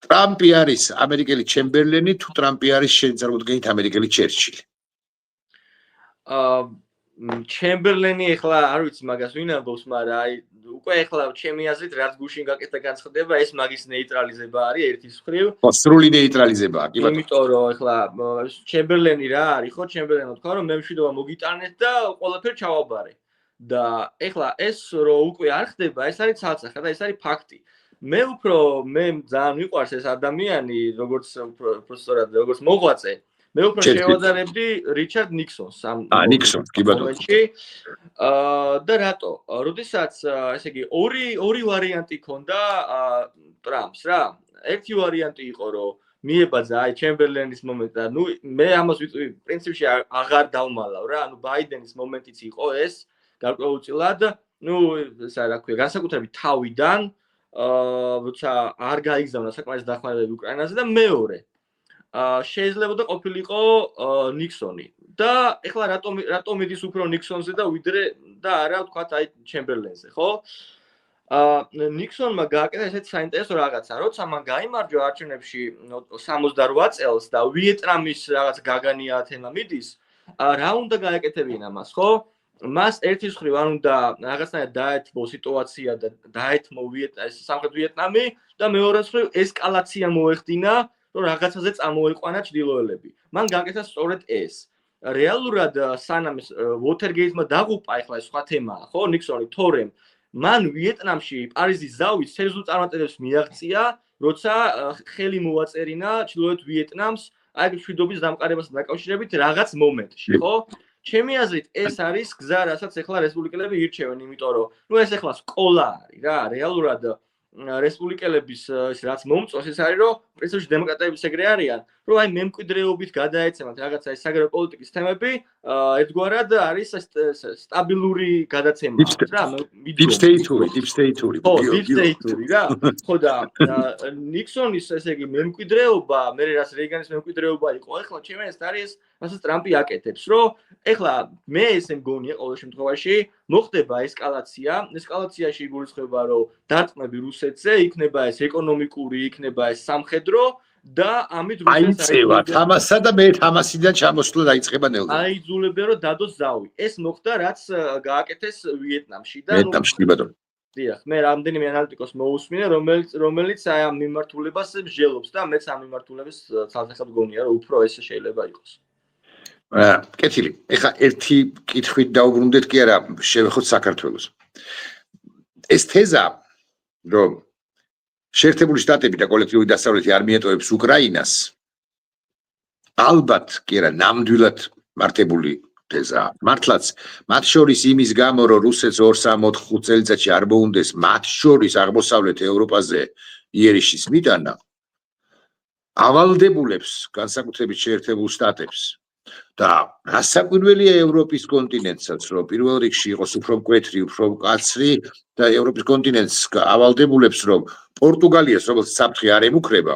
ტრამპი არის ამერიკელი ჩემბერლენი თუ ტრამპი არის შენ წარმოდგენით ამერიკელი ჩერჩილი? ჩემბერლენი ეხლა არ ვიცი მაგას ვინ ამბობს, მაგრამ აი უკვე ეხლა ჩემი აზრით რაც გუშინ გაკეთა განცხადება, ეს მაგის ნეიტრალიზება არის ერთის მხრივ. სრული ნეიტრალიზებაა, კი ბატონო. იმიტომ რომ ეხლა ჩემბერლენი რა არის, ხო, ჩემბერლენმა თქვა რომ მე მშვიდობა მოგიტანეთ და ყველაფერი ჩავაბარე. და ეხლა ეს რომ უკვე არ ხდება, ეს არის ცალსახა და ეს არის ფაქტი. მე ძალიან მიყვარს ეს ადამიანი, როგორც პროფესორად, როგორც მოღვაწე. მე უფრო შევადარებდი რიჩარდ ნიქსონს ამ ნიქსონს, კი ბატონო. და რატო? როდესაც ესე იგი ორი ვარიანტი ქონდა ტრამპს რა. ერთი ვარიანტი იყო რომ მიებაძა აი ჩემბერლენის მომენტი და ნუ მე ამას ვიტყვი პრინციპში აღარ დავმალავ რა. ანუ ბაიდენის მომენტიც იყო ეს გარკვეულწილად, ნუ ესა რა ქვია, განსაკუთრებით თავიდან როცა არ გაიგზავნა საკმარის დახმარებები უკრაინაზე და მეორე შეიძლება ყოფილიყო ნიქსონი და ეხლა რატომ მიდის უფრო ნიქსონზე და ვიდრე და არა ვთქვათ აი ჩემბერლენზე, ხო? ნიქსონმა გააკეთა ესეთი საინტერესო რაღაცა, როცა მან გაიმარჯვა არჩევნებში 68 წელს და ვიეტნამის რაღაც გაგანია თემა მიდის, რა უნდა გააკეთებინა მას, ხო? მას ერთის მხრივ არ უნდა რაღაცნაირად დაეთმო სიტუაცია და დაეთმო სამხრეთ ვიეტნამი და მეორეს მხრივ ესკალაცია მოეხდინა, რომ რაღაცაზე წამოეყვანა ჩრდილოელები. მან გააკეთა სწორედ ეს. რეალურად სანამ ვოთერგეიტმა დაღუპა, ეხლა ეს სხვა თემაა, ხო, ნიქსონი, თორემ მან ვიეტნამში პარიზის ზავის ცენზურულ წარმატებებს მიაღწია, როცა ხელი მოაწერინა ჩრდილოეთ ვიეტნამს აი მშვიდობის დამყარებასთან დაკავშირებით რაღაც მომენტში, ხო? ჩემი აზრით ეს არის გზა, რასაც ეხლა რესპუბლიკელები ირჩევენ, იმიტომ რომ ნუ ეს ეხლა სკოლა არის რა, რეალურად რესპუბლიკელების ის რაც მომწონს ეს არის რომ პრინციპში დემოკრატების ეგრე არიან, რომ აი მემკვიდრეობით გადაეცემათ რაღაცა ეს საგარეო პოლიტიკის თემები, ერთგვარად არის სტაბილური გადაცემა რა, deep state-ური. ხო, deep state-ური რა. ხო და ნიქსონის ესე იგი მემკვიდრეობა, მე რაც რეიგანის მემკვიდრეობა იყო, ეხლა ჩემი ეს არის რასაც ტრამპი აკეთებს, რომ ეხლა მე ესე მგონია ყოველ შემთხვევაში მოხდება ესკალაციაში იგულისხმება რომ დარტყმები რუსეთზე, იქნება ეს ეკონომიკური, იქნება ეს სამხედრო და ამით რუსეთს აიწევა თამასსა და მე თამასიდან ჩამოსვლა დაიწყება ნელ-ნელა. აიძულებენ რომ დადოს ზავი. ეს მოხდა რაც გააკეთეს ვიეტნამში და ვიეტნამში ბატონო. დიახ, მე რამდენიმე ანალიტიკოს მოусმინე, რომელიც აი ამ მიმართულებას მსჯელობს და მეც ამ მიმართულებას ცალსახად გონია რომ უფრო ეს შეიძლება იყოს. კეთილი. ეხლა ერთი კითხვით დაუბრუნდეთ კი არა, შევეხოთ საქართველოს. ეს თეზა, რომ შეერთებული შტატები და კოლექტიური დასავლეთი არ მიეტოვებს უკრაინას, ალბათ კი არა, ნამდვილად მართებული თეზაა. მართლაც, მათ შორის იმის გამო, რომ რუსეთს 2-3-4 წელიწადში არ მოუნდეს, მათ შორის აღმოსავლეთ ევროპაზე იერიშის მიტანა, ავალდებულებს განსაკუთრებით შეერთებულ შტატებს. და რასაკვირველია ევროპის კონტინენტსაც, რომ პირველ რიგში იყოს უფრო მკვეთრი, უფრო მკაცრი და ევროპის კონტინენტს ავალდებულებს, რომ პორტუგალიას, როგორც საფრთხე არ ემუქრება,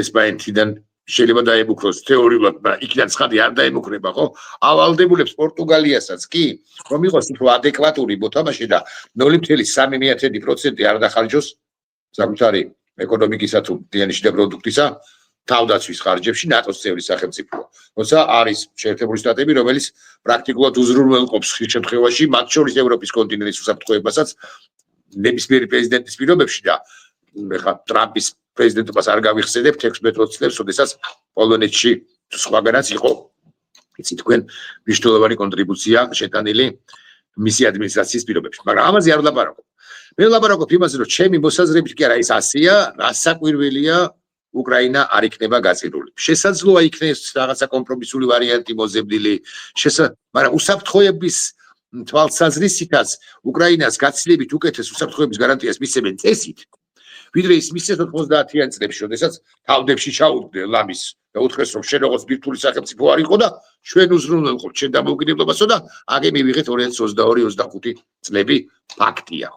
ესპანეთიდან შეიძლება დაემუქროს თეორიულად და იქიდან ცხადი არ დაემუქრება, ხო? ავალდებულებს პორტუგალიასაც კი, რომ იყოს უფრო ადეკვატური მოთამაშე და 0.3% არ დახარჯოს საკუთარი ეკონომიკისა თუ დიანიში და პროდუქტისა თავდაცვის ხარჯებში ნატოს წევრი სახელმწიფოა. როცა არის შეერთებული შტატები, რომელიც პრაქტიკულად უზრუნველყოფს ხშირ შემთხვევაში მათ შორის ევროპის კონტინენტის უსაფრთხოებასაც ნებისმიერი პრეზიდენტის პირობებში და ეხლა ტრამპის პრეზიდენტობას არ გავიხსენებთ 16-20 წლებს, როდესაც პოლონეთში სხვაგანაც იყო, იცი თქვენ, მნიშვნელოვანი კონტრიბუცია შეტანილი მისი ადმინისტრაციის პირობებში. მაგრამ ამაზე არ ვლაპარაკობ. მე ვლაპარაკობ იმაზე, რომ ჩემი მოსაზრებით კი არა ის ასეა, რასაკვირველია უკრაინა არ იქნება გაწირული. შესაძლოა იქნეს რაღაცა კომპრომისული ვარიანტი მოზებდილი, მაგრამ უსაფრთხოების თვალსაზრისითაც უკრაინას გაცილებით უკეთეს უსაფრთხოების გარანტიას მისცემენ წესით, ვიდრე ის მისცეს 90-იან წლებში, როდესაც თავდებში ჩაუდგნენ ლამის და უთხრეს, რომ შენ როგორც ბირთვული სახელმწიფო არ იყო და ჩვენ უზრუნველყოფთ შენ დამოუკიდებლობასო და აგე მივიღეთ 2022-25 წლები ფაქტია.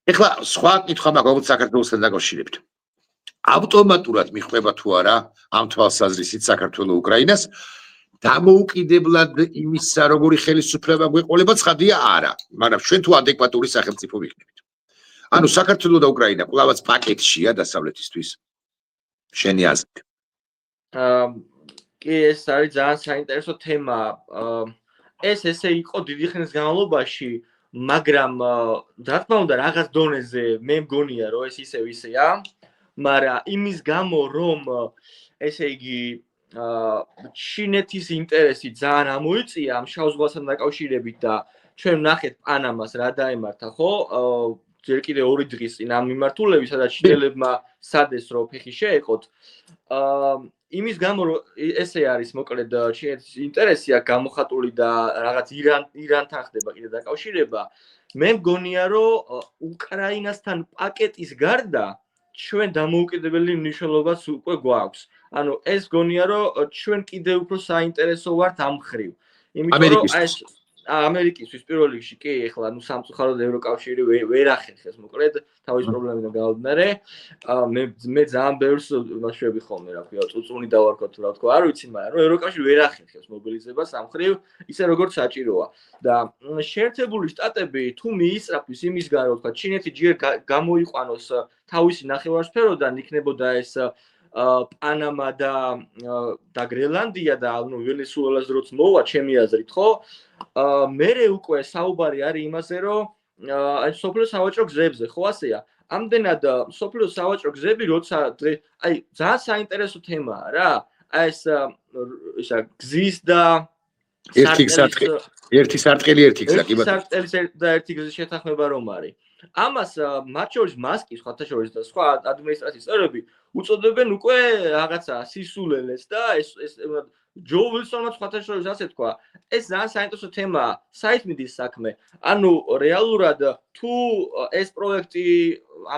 ეხლა სხვა კითხვა მაქვს, როგორც საქართველოსთან დაკავშირებით. ავტომატურად მიხვდება თუ არა ამ თვალსაზრისით საქართველოს უკრაინას დამოუკიდებლად იმისა, როგორი ხელისუფლება გვეყოლება, ცხადია არა, მაგრამ ჩვენ თუ ადეკვატური სახელმწიფო ვიქნებით. ანუ საქართველოს და უკრაინა კვლავაც პაკეტშია დასავლეთისთვის. შენი აზრით? კი, ეს არის ძალიან საინტერესო თემა. ეს ესე იყო დიდი ხნის განმავლობაში, მაგრამ რა თქმა უნდა რაღაც დონეზე მე მგონია რომ ეს ისევ ისეა, მაგრამ იმის გამო რომ ესე იგი ჩინეთის ინტერესი ძალიან ამოიწია ამ შავ ზღვასთან დაკავშირებით და ჩვენ ვნახეთ პანამას რა დაემართა ხო ჯერ კიდე 2 დღის წინ ამ მიმართულებით სადაც ჩინელებმა სადეს რომ ფეხი შეეყოთ იმის გამო რომ ესე არის მოკლედ ჩინეთის ინტერესი აქ გამოხატული და რაღაც ირანთან ხდება კიდე დაკავშირება მე მგონია რომ უკრაინასთან პაკეტის გარდა ჩვენ დამოუკიდებელი მნიშვნელობაც უკვე გვაქვს ანუ ეს გონია რომ ჩვენ კიდე უფრო საინტერესო ვართ ამ ხრივ იმიტომ რომ ეს ამერიკისთვის პირველ რიგში კი ეხლა ნუ სამწუხაროდ ევროკავშირი ვერ ახერხეს მოკლედ თავის პრობლემიდან გამომდინარე მე ძალიან ბევრს მასშტაბი ხოლმე რა ქვია წუწუნი დავარქვა თუ რა თქვა არ ვიცი მაგრამ ევროკავშირი ვერ ახერხეს მობილიზებას ამ ხრივ ისე როგორც საჭიროა და შეერთებული შტატები თუ მიისწრაფვის იმის გარდა თქვა ჩინეთი ჯერ გამოიყვანოს თავისი ნახევარსფეროდან იქნებოდა ეს პანამა და გრენლანდია და ნუ ვენესუელას როც მოვა ჩემი აზრით ხო მერე უკვე საუბარი არის იმაზე რომ აი სოფლიო სავაჭრო გზებზე ხო ასეა ამდენად სოფლიო სავაჭრო გზები როცა აი ძალიან საინტერესო თემაა რა აი ეს ისა გზის და ერთი სარტყელი ერთი გზა კი ბატონო სარტყელი და ერთი გზის შეთანხმება რომ არის ამას მათ შორის მასკის ხათა შორის და სხვა ადმინისტრაციის წევრები უწოდებენ უკვე რაღაცა სისულელეს და ეს ჯო ვილსონმა ხათა შორის ასე თქვა ეს ძალიან საინტერესო თემაა საითმიდის საქმე ანუ რეალურად თუ ეს პროექტი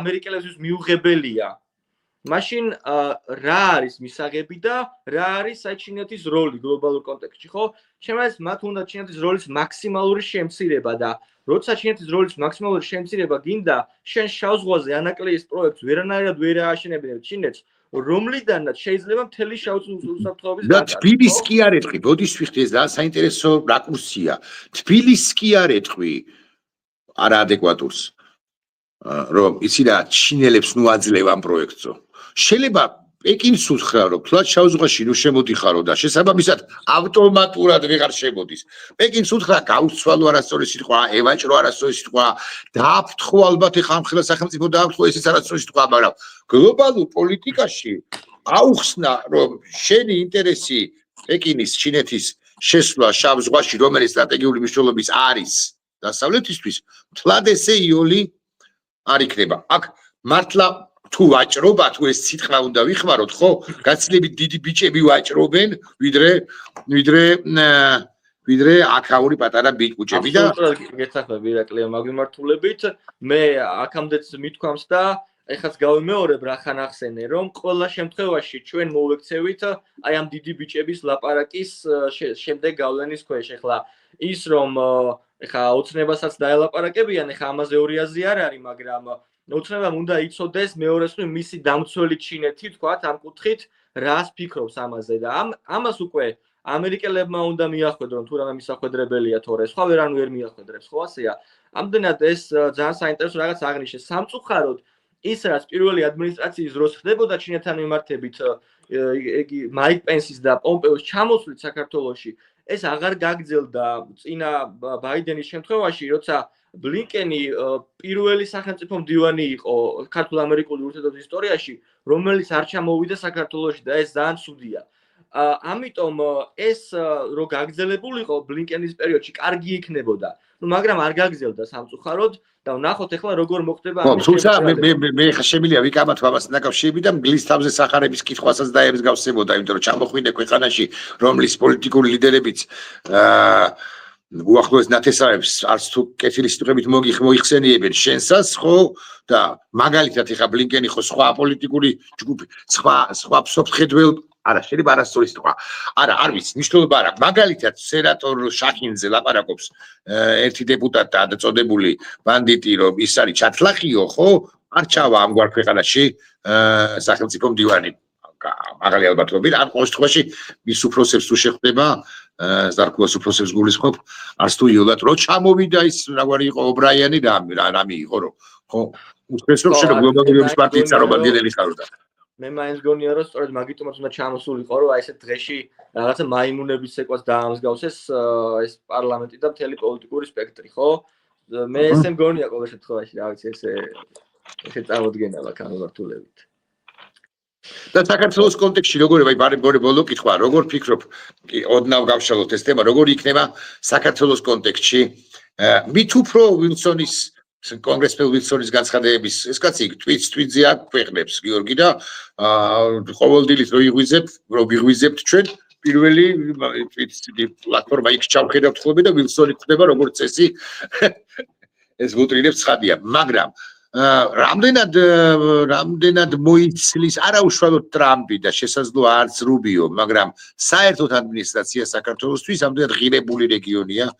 ამერიკელებისთვის მიუღებელია მაშინ რა არის მისაღები და რა არის საჩინეთის როლი გლობალურ კონტექსტში ხო შემაიას მათ უნდა ჩინეთის როლის მაქსიმალური შემცირება და როცა ჩინეთის როლის მაქსიმალური შემცირება გინდა შენ შავ ზღვაზე ანაკლიის პროექტს ვერანაირად ვერ ააშენებინებ ჩინეთს რომლიდანაც შეიძლება მთელი შავ უსაფრთხოების და თბილისს კი არ ეთქვი ბოდიშ ვიხდი ეს ძალიან საინტერესო რაკურსია თბილისს კი არ ეთქვი არაადეკვატურს რომ იცი რა ჩინელებს ნუ აძლევ ამ პროექტსო შეიძლება პეკინს უთხრა რომ თლაც შავ ზღვაში ნუ შემოდიხარო და შესაბამისად ავტომატურად ვეღარ შემოდის პეკინს უთხრა გაუცვალო არასწორი სიტყვა ევაჭრო არასწორი სიტყვა დააფრთხო ალბათ ეხა ამ ხელა სახელმწიფო დააფრთხო ესეც არასწორი სიტყვა მაგრამ გლობალურ პოლიტიკაში აუხსნა რომ შენი ინტერესი პეკინის ჩინეთის შესვლა შავ ზღვაში რომელიც სტრატეგიული მნიშვნელობის არის დასავლეთისთვის თლად ესე იოლი არ იქნება აქ მართლა თუ ვაჭრობა თუ ეს სიტყვა უნდა ვიხმაროთ ხო გაცილებით დიდი ბიჭები ვაჭრობენ ვიდრე აქაური პატარა ბიჭები და გეთახმები ირაკლია მაგიმართულებით მე აქამდეც მithქვამს და ეხაც გავიმეორებ რა ხან ახსენე რომ ყველა შემთხვევაში ჩვენ მოვექცევით აი ამ დიდი ბიჭების ლაპარაკის შემდეგ გავლენის ქვეშ ეხლა ის რომ ეხა ოცნებასაც დაელაპარაკებიან ეხა ამაზე ორი აზრი არ არის მაგრამ ოცნებამ უნდა იცოდეს მეორეს მხრივ მისი დამცველი ჩინეთი თქვათ ამ კუთხით რას ფიქრობს ამაზე და ამას უკვე ამერიკელებმა უნდა მიახვედრონ თუ რამე მისახვედრებელია თორე სხვა ვერანუ ვერ მიახვედრებს ხო ასეა ამდენად ეს ძალიან საინტერესო რაღაც აღნიშნეს სამწუხაროდ ის რაც პირველი ადმინისტრაციის დროს ხდებოდა ჩინეთთან მიმართებით იგი მაიკ პენსის და პომპეოს ჩამოსვლით საქართველოში ეს აღარ გაგრძელდა წინა ბაიდენის შემთხვევაში როცა ბლინკენი პირველი სახელმწიფო მდივანი იყო ქართულ-ამერიკული ურთიერთობების ისტორიაში რომელიც არ ჩამოვიდა საქართველოში და ეს ძალიან ცუდია ამიტომ ეს რო გაგრძელებულიყო ბლინკენის პერიოდში კარგი იქნებოდა ну მაგრამ არ გაგრძელდა სამწუხაროდ და ვნახოთ ახლა როგორ მოხდება ამის თუმცა მე შემიძლია ვიკამათო ამასთან დაკავშირებით და მგლის თავზე სახარების კითხვასაც დაებს გავსებოდა იმიტომ რომ ჩამოხვიდე ქვეყანაში რომლის პოლიტიკური ლიდერებიც უახლოეს ნათესავებს არც თუ კეთილი სიტყვებით მოიხსენიებენ შენსას ხო და მაგალითად ეხა ბლინკენი ხო სხვა პოლიტიკური ჯგუფი სხვა ფსოფხედველ არა შეიძლება არასწორი სიტყვა არა არ ვიცი მნიშვნელობა არა მაგალითად სენატორ შახინძე ლაპარაკობს ერთი დეპუტატი დაწოდებული ბანდიტი რომ ის არის ჩათლახიო ხო არ ჩავა ამგვარ ქვეყანაში სახელმწიფო მდივანი მაგალი ალბათობით ამ შემთხვევაში მის უფროსებს თუ შეხვდება ზარქუას უფროსებს გულისხმობ არც თუ იოლად რო ჩამოვიდა ის რაგვარი იყო ობრაიანი და რამე იყო რომ ხო უსწრეს რომ შენ გლობალურობის პარტიის წარმომადგენელი ხარო და მე მაინც გონია რომ სწორედ მაგიტომაც უნდა ჩამოსულიყო რომ აი ესეთ დღეში რაღაცა მაიმუნების ცეკვას დაამსგავსეს ეს პარლამენტი და მთელი პოლიტიკური სპექტრი, ხო? მე ესე მგონია ყოველ შემთხვევაში, რა ვიცი, ესე წარმოდგენა მაქვს ამ მიმართულებით. და საქართველოს კონტექსტში როგორ ბარი ბოლო კითხვა, როგორ ფიქრობ, ოდნავ გავშალოთ ეს თემა, როგორ იქნება საქართველოს კონტექსტში მით უფრო ვილსონის კონგრესმენ ვილსონის განცხადებების ეს კაცი თვითზე აქ ქვეყნებს გიორგი და ყოველდილით რო ვიღვიზებთ ჩვენ პირველი პლატფორმა იქ ჩავხედავთ ხოლმე და ვილსონი ხდება როგორც წესი ეს ვუტრინებს ცხადია, მაგრამ რამდენად მოიცლის არაუშუალოდ ტრამპი და შესაძლოა არც რუბიო, მაგრამ საერთოდ ადმინისტრაცია საქართველოსთვის ამდენად ღირებული რეგიონია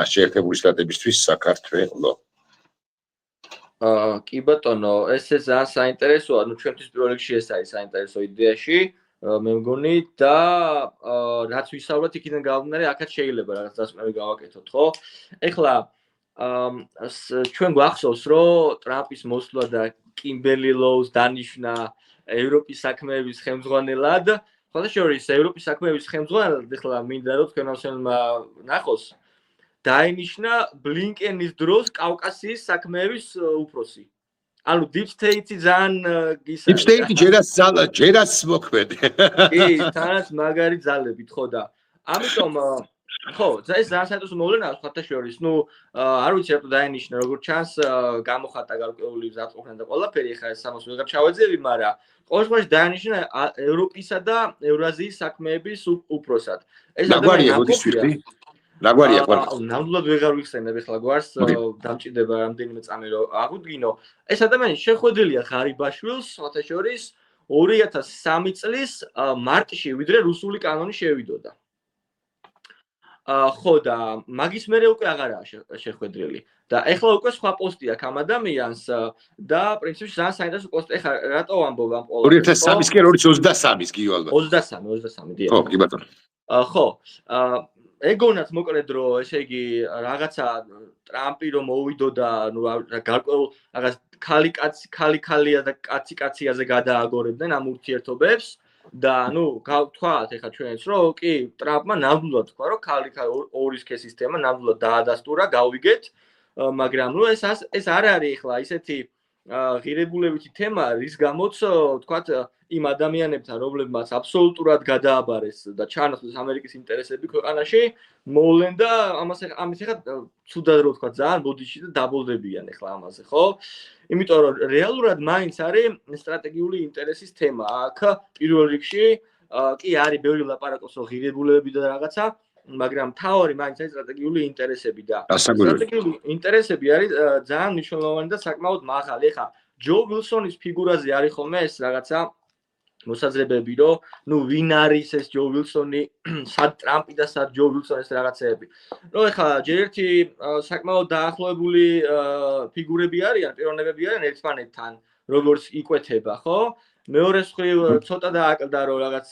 შეერთებული შტატებისთვის საქართველო. კი ბატონო, ესე ძალიან საინტერესოა, ჩვენთვის პირველ რიგში ეს არის საინტერესო იდეაში, მე მგონი და რაც ვისაუბრეთ იქიდან გამომდინარე, აქაც შეიძლება რაღაც დასკვნები გავაკეთოთ, ხო? ეხლა ჩვენ გვახსოვს, რომ ტრამპის მოსვლა და კიმბერლი ლოუს დანიშნა ევროპის საქმეების ხელმძღვანელად, ხოდაშორის ევროპის საქმეების ხელმძღვანელად, ეხლა მინდა რომ თქვენ ამასენმა ნახოს, დაინიშნა ბლინკენის დროს კავკასიის საქმეების უფროსი. ანუ deep state-ი ძალიან გისა. Deep state-ი ჯერაც მოქმედე. კი, თანაც მაგარი ძალებით, ხო და ამიტომ ხო, ეს ძალიან საინტერესო მოვლენაა ხათაშორის. ნუ არ ვიცი რატო დაინიშნა, როგორც ჩანს, გამოხატა გარკვეული ზაფხულთან და ყველაფერი, ხა ეს ამას ვეღარ ჩავეძები, მაგრამ ყოველ შემთხვევაში დაინიშნა ევროპისა და ევრაზიის საქმეების უფროსად. ეს ნაგვარია მოდის ვიხდი? ნაგვარია ყველა. ნამდვილად ვეღარ ვიხსენებ ახლა გვარს, დამჭირდება რამდენიმე წამი რომ აღუდგინო. ეს ადამიანი შეხვედრილია ღარიბაშვილს, ხათაშორის 2003 წლის მარტში, ვიდრე რუსული კანონი შევიდოდა. ხო და მაგის მერე უკვე აღარაა შეხვედრილი და ეხლა უკვე სხვა პოსტი აქვს ამ ადამიანს და პრინციპში ძალიან საინტერესო პოსტი. ეხლა რატო ვამბობ ამ ყოველთვის 2003-ის კი 2023-ის კი ალბათ 23 დიახ. ხო, კი ბატონო. ხო, ეგონათ მოკლედ რომ ესე იგი რაღაცა ტრამპი რომ მოვიდოდა, ნუ გარკვეულ რაღაც ქალია და კაციაზე გადააგორებდნენ ამ ურთიერთობებს. და ნუ გავთქვათ ეხლა ჩვენს რომ კი ტრამპმა ნამდვილად თქვა რომ ორის სქესის სისტემა ნამდვილად დაადასტურა, გავიგეთ, მაგრამ ნუ ეს არ არის ეხლა ისეთი ღირებულებითი თემა, რის გამოც თქვათ იმ ადამიანებთან, რომლებმაც აბსოლუტურად გადააბარეს და ჩანაცვლეს ამერიკის ინტერესები ქვეყანაში, მოვლენ და ამის ეხლა ცუდად რო თქვა ძალიან ბოდიში და დაბოლდებიან ეხლა ამაზე, ხო? იმიტომ რომ რეალურად მაინც არის სტრატეგიული ინტერესის თემა. აქ პირველ რიგში კი არის ბევრი ლაპარაკობს ღირებულებები და რაღაცა, მაგრამ თავარი მაინც არის სტრატეგიული ინტერესები და სტრატეგიული ინტერესები არის ძალიან მნიშვნელოვანი და საკმაოდ მაღალი. ეხლა ჯო ვილსონის ფიგურაზე არის ხოლმე ეს რაღაცა მოსაზრებები, რომ ნუ ვინ არის ეს ჯო ვილსონი, სად ტრამპი და სად ჯო ვილსონი ეს რაღაცეები. რომ ეხლა ჯერ ერთი საკმაოდ დაახლოებული ფიგურები არიან, პიროვნებები არიან ერთმანეთთან, როგორც იკვეთება, ხო? მეორე მხრივ ცოტა დააკლდა რომ რაღაც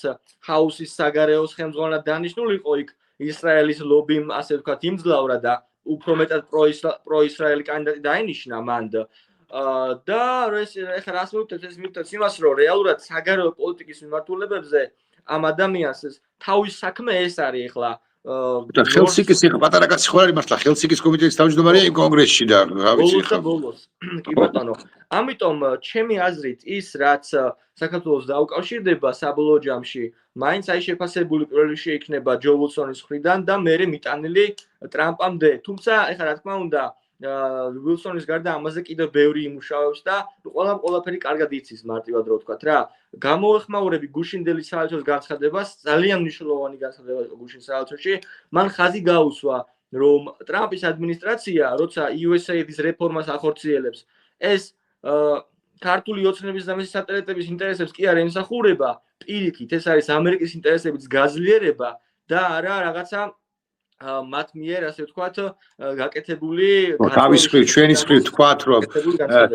ჰაუსის საგარეოს ხელმძღვანელად დანიშნულიყო იქ ისრაელის ლობიმ, ასე ვთქვათ, იმძლავრა და უფრო მეტად პროისრაელი კანდიდატი დაინიშნა მანდ. და ეხლა რას მივხვდეთ, ეს მივხვდეთ იმას, რომ რეალურად საგარეო პოლიტიკის მიმართულებებზე ამ ადამიანს თავის საქმე ეს არის ეხლა ხელსიკის პატარა კაცი ხო არის მართლა ხელსიკის კომიტეტის თავმჯდომარეა იმ კონგრესში და რა ვიცი ხა ბოლოს კი ბატონო. ამიტომ ჩემი აზრით ის რაც საქართველოს დაუკავშირდება საბოლოო ჯამში მაინც აი შეფასებული პირველ რიგში იქნება ჯო ვილსონის მხრიდან და მერე მიტანილი ტრამპამდე. თუმცა ეხლა რა თქმა უნდა ვილსონის გარდა ამაზე კიდევ ბევრი იმუშავებს და ყველაფერი კარგად იცის მარტივად რო ვთქვათ რა. გამოეხმაურები გუშინდელი საელჩოს განცხადებას, ძალიან მნიშვნელოვანი განცხადება გუშინ საელჩოში, მან ხაზი გაუსვა, რომ ტრამპის ადმინისტრაცია, როცა USAID-ის რეფორმას ახორციელებს, ეს ქართული ოცნების და მისი სატელიტების ინტერესებს კი არ ემსახურება, პირიქით, ეს არის ამერიკის ინტერესების გაძლიერება და არა რაღაცა მათ მიერ ასე ვთქვათ გაკეთებული თავის მხრივ ჩვენის მხრივ ვთქვათ რომ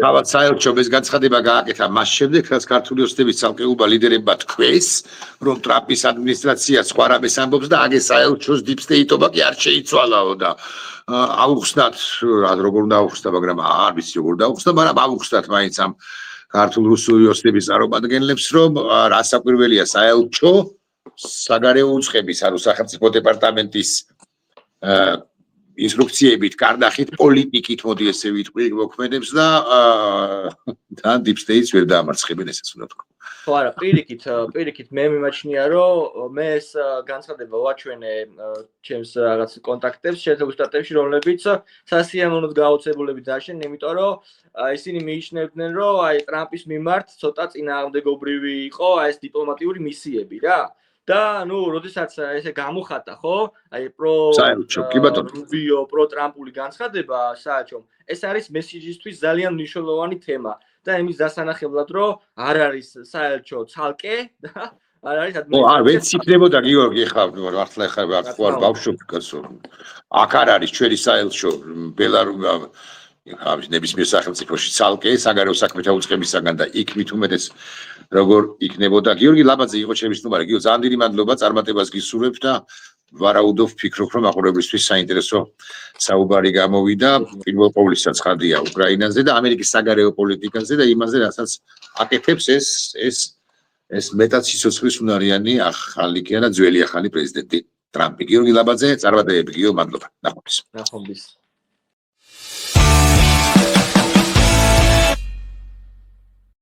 თავად საელჩომ ეს განცხადება გააკეთა მას შემდეგ რაც ქართული ოცნების ცალკეულმა ლიდერებმა თქვეს რომ ტრამპის ადმინისტრაცია სხვა რამეს ამბობს და აგე საელჩოს deep state-ობა კი არ შეიცვალაო და აუხსნათ როგორ უნდა აუხსნა მაგრამ არ ვიცი როგორ დაუხსნა მაგრამ აუხსნათ მაინც ამ ქართულ-რუსული უნივერსიტეტის წარმომადგენლებს, რომ რასაკვირველია საელჩო საგარეო უწყების, ანუ სახელმწიფო დეპარტამენტის ინსტრუქციებით, კარდახით, პოლიტიკით, მოდი ესე ვიტყვი, მოქმედებს და deep state-ს ვერ დაამარცხებენ, ესეც უნდა თქვა. ხო არა, პირიქით მე მიმაჩნია, რომ მე ეს განცხადება ვაჩვენე ჩემს რაღაც კონტაქტებს შეერთებულ შტატებში, რომლებიც სასიამოვნოდ გაოცებულები დაშენ, იმიტომ რომ ისინი მიიჩნევდნენ, რომ აი ტრამპის მიმართ ცოტა წინააღმდეგობრივი იყო აი ეს დიპლომატიური მისიები რა. და ნუ როდესაც ესე გამოხატა, ხო? აი რუბიო, პრო-ტრამპული განცხადება საერთოდ ეს არის მესიჯისთვის ძალიან მნიშვნელოვანი თემა. და იმის დასანახებლად, რომ არ არის საერთო ცალკე და არ არის ადმინისტრაცია. არ ვეც იქნებოდა გიორგი ხა მართლა ხა ვარ ბავშვობ კაცო. აქ არ არის ჩვენი საელჩო ბელარუსი ნებისმიერ სახელმწიფოში ცალკე საგარეო საქმეთა უწყებისაგან და იქ მით უმეტეს როგორ იქნებოდა. გიორგი ლაბაძე იყო ჩემი სტუმარი. გიორგი ძალიან დიდი მადლობა წარმატებას გისურვებ და ვარაუდობ ვფიქრობ რომ მაყურებლისთვის საინტერესო საუბარი გამოვიდა. პირველ ყოვლისა ცხადია უკრაინაზე და ამერიკის საგარეო პოლიტიკაზე და იმაზე, რასაც აკეთებს ეს მეტად სიცოცხლის უნარიანი ახალი კი არა ძველი ახალი პრეზიდენტი ტრამპი. გიორგი ლაბაძე, წარმატებები გიო, მადლობა. ნახვამდის.